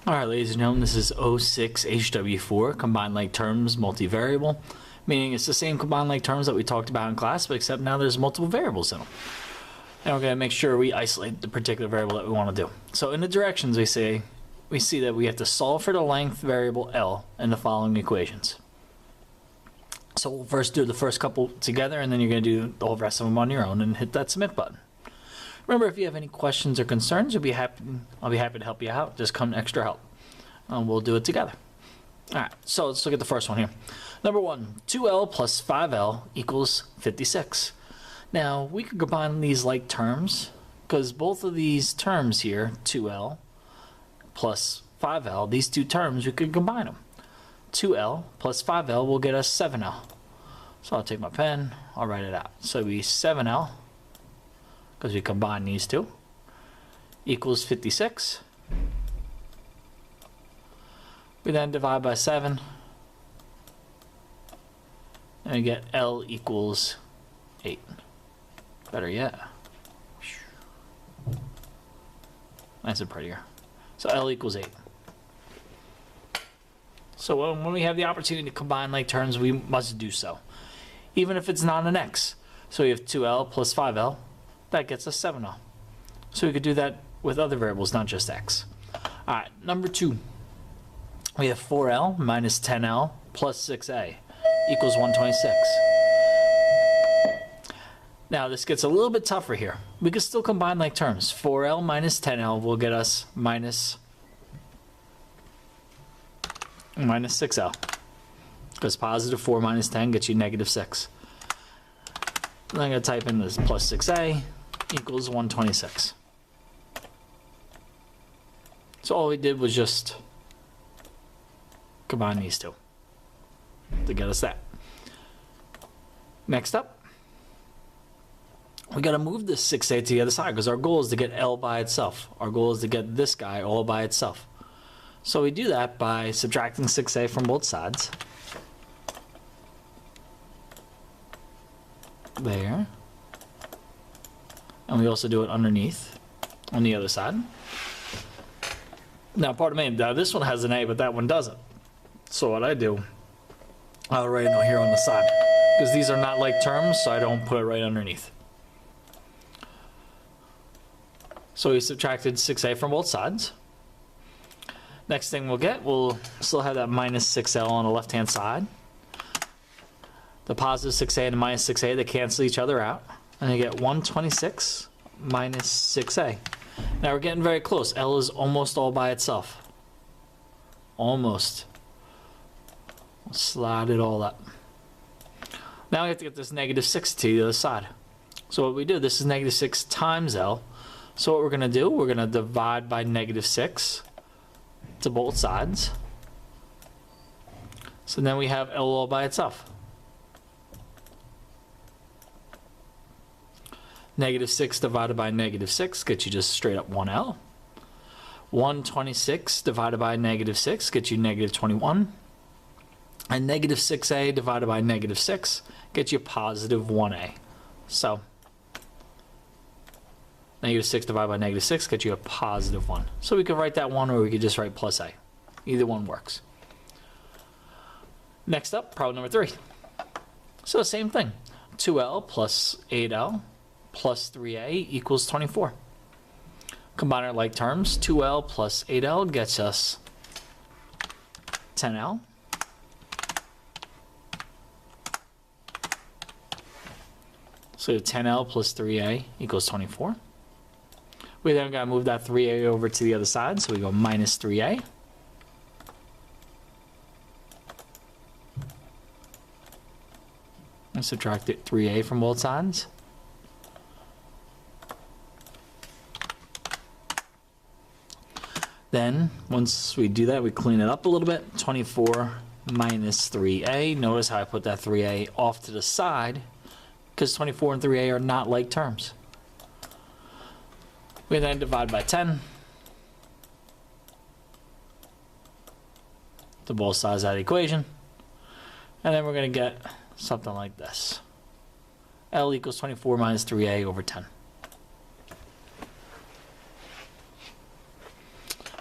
Alright, ladies and gentlemen, this is 06HW4, combined like terms, multivariable, meaning it's the same combined like terms that we talked about in class, but except now there's multiple variables in them. And we're going to make sure we isolate the particular variable that we want to do. So in the directions, we see that we have to solve for the length variable L in the following equations. So we'll first do the first couple together, and then you're going to do the whole rest of them on your own and hit that submit button. Remember, if you have any questions or concerns, I'll be happy to help you out. Just come extra help. We'll do it together. All right, so let's look at the first one here. Number one, 2L plus 5L equals 56. Now, we could combine these like terms because both of these terms here, 2L plus 5L, these two terms, we could combine them. 2L plus 5L will get us 7L. So I'll take my pen, I'll write it out. So it'll be 7L, because we combine these two, equals 56. We then divide by 7, and we get L equals 8. Better yet. Nice and prettier. So L equals 8. So when we have the opportunity to combine like terms, we must do so, even if it's not an X. So we have 2L plus 5L. That gets us 7L. So we could do that with other variables, not just X. All right, number two. We have 4L minus 10L plus 6A equals 126. Now this gets a little bit tougher here. We can still combine like terms. 4L minus 10L will get us minus 6L. Because positive 4 minus 10 gets you negative 6. Then I'm going to type in this plus 6A equals 126. So all we did was just combine these two to get us that. Next up, we got to move this 6A to the other side because our goal is to get L by itself. Our goal is to get this guy all by itself. So we do that by subtracting 6A from both sides. There. And we also do it underneath on the other side. Now, pardon me, now this one has an A, but that one doesn't. So what I do, I'll write it here on the side. Because these are not like terms, so I don't put it right underneath. So we subtracted 6A from both sides. Next thing we'll still have that minus 6L on the left-hand side. The positive 6A and the minus 6A, they cancel each other out. And you get 126 minus 6A. Now we're getting very close. L is almost all by itself. Almost. We'll slide it all up. Now we have to get this negative 6 to the other side. So what we do, this is negative 6 times L. So what we're going to do, we're going to divide by negative 6 to both sides. So then we have L all by itself. Negative 6 divided by negative 6 gets you just straight up 1L. 126 divided by negative 6 gets you negative 21. And negative 6A divided by negative 6 gets you positive 1A. So negative 6 divided by negative 6 gets you a positive 1. So we could write that 1, or we could just write plus A. Either one works. Next up, problem number 3. So same thing. 2L plus 8L plus 3A equals 24. Combine our like terms. 2L plus 8L gets us 10L. So we have 10L plus 3A equals 24. We then got to move that 3A over to the other side, so we go minus 3A. And subtract 3A from both sides. Then, once we do that, we clean it up a little bit. 24 minus 3A. Notice how I put that 3A off to the side, because 24 and 3A are not like terms. We then divide by 10 to both sides of that equation. And then we're going to get something like this. L equals 24 minus 3A over 10.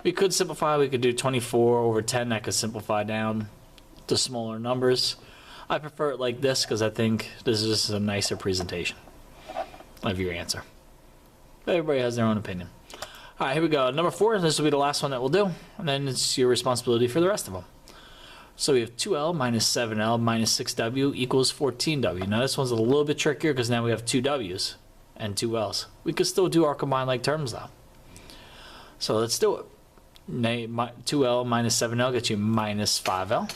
We could simplify. We could do 24 over 10. That could simplify down to smaller numbers. I prefer it like this because I think this is just a nicer presentation of your answer. Everybody has their own opinion. All right, here we go. Number 4, this will be the last one that we'll do, and then it's your responsibility for the rest of them. So we have 2L minus 7L minus 6W equals 14W. Now this one's a little bit trickier because now we have 2 W's and 2 L's. We could still do our combined like terms though. So let's do it. 2L minus 7L gets you minus 5L.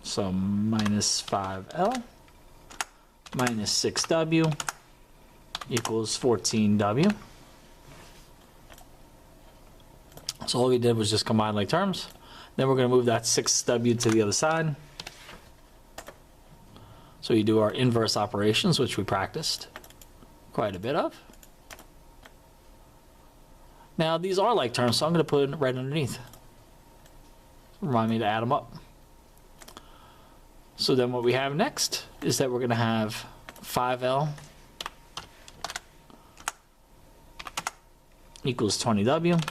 So minus 5L minus 6W equals 14W. So all we did was just combine like terms. Then we're going to move that 6W to the other side. So you do our inverse operations, which we practiced quite a bit of. Now these are like terms, so I'm going to put it right underneath. Remind me to add them up. So then what we have next is that we're going to have 5L equals 20W.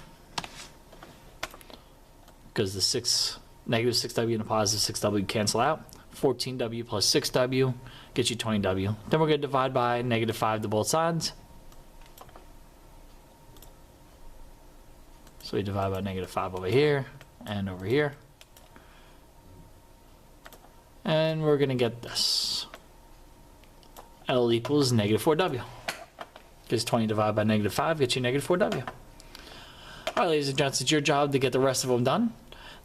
Because the negative 6W and the positive 6W cancel out. 14W plus 6W gets you 20W. Then we're going to divide by negative 5 to both sides. So we divide by negative 5 over here and over here. And we're going to get this. L equals negative 4W. Because 20 divided by negative 5 gets you negative 4W. All right, ladies and gents, it's your job to get the rest of them done.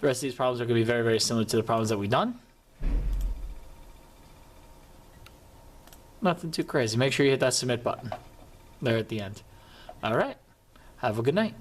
The rest of these problems are going to be very, very similar to the problems that we've done. Nothing too crazy. Make sure you hit that submit button there at the end. All right. Have a good night.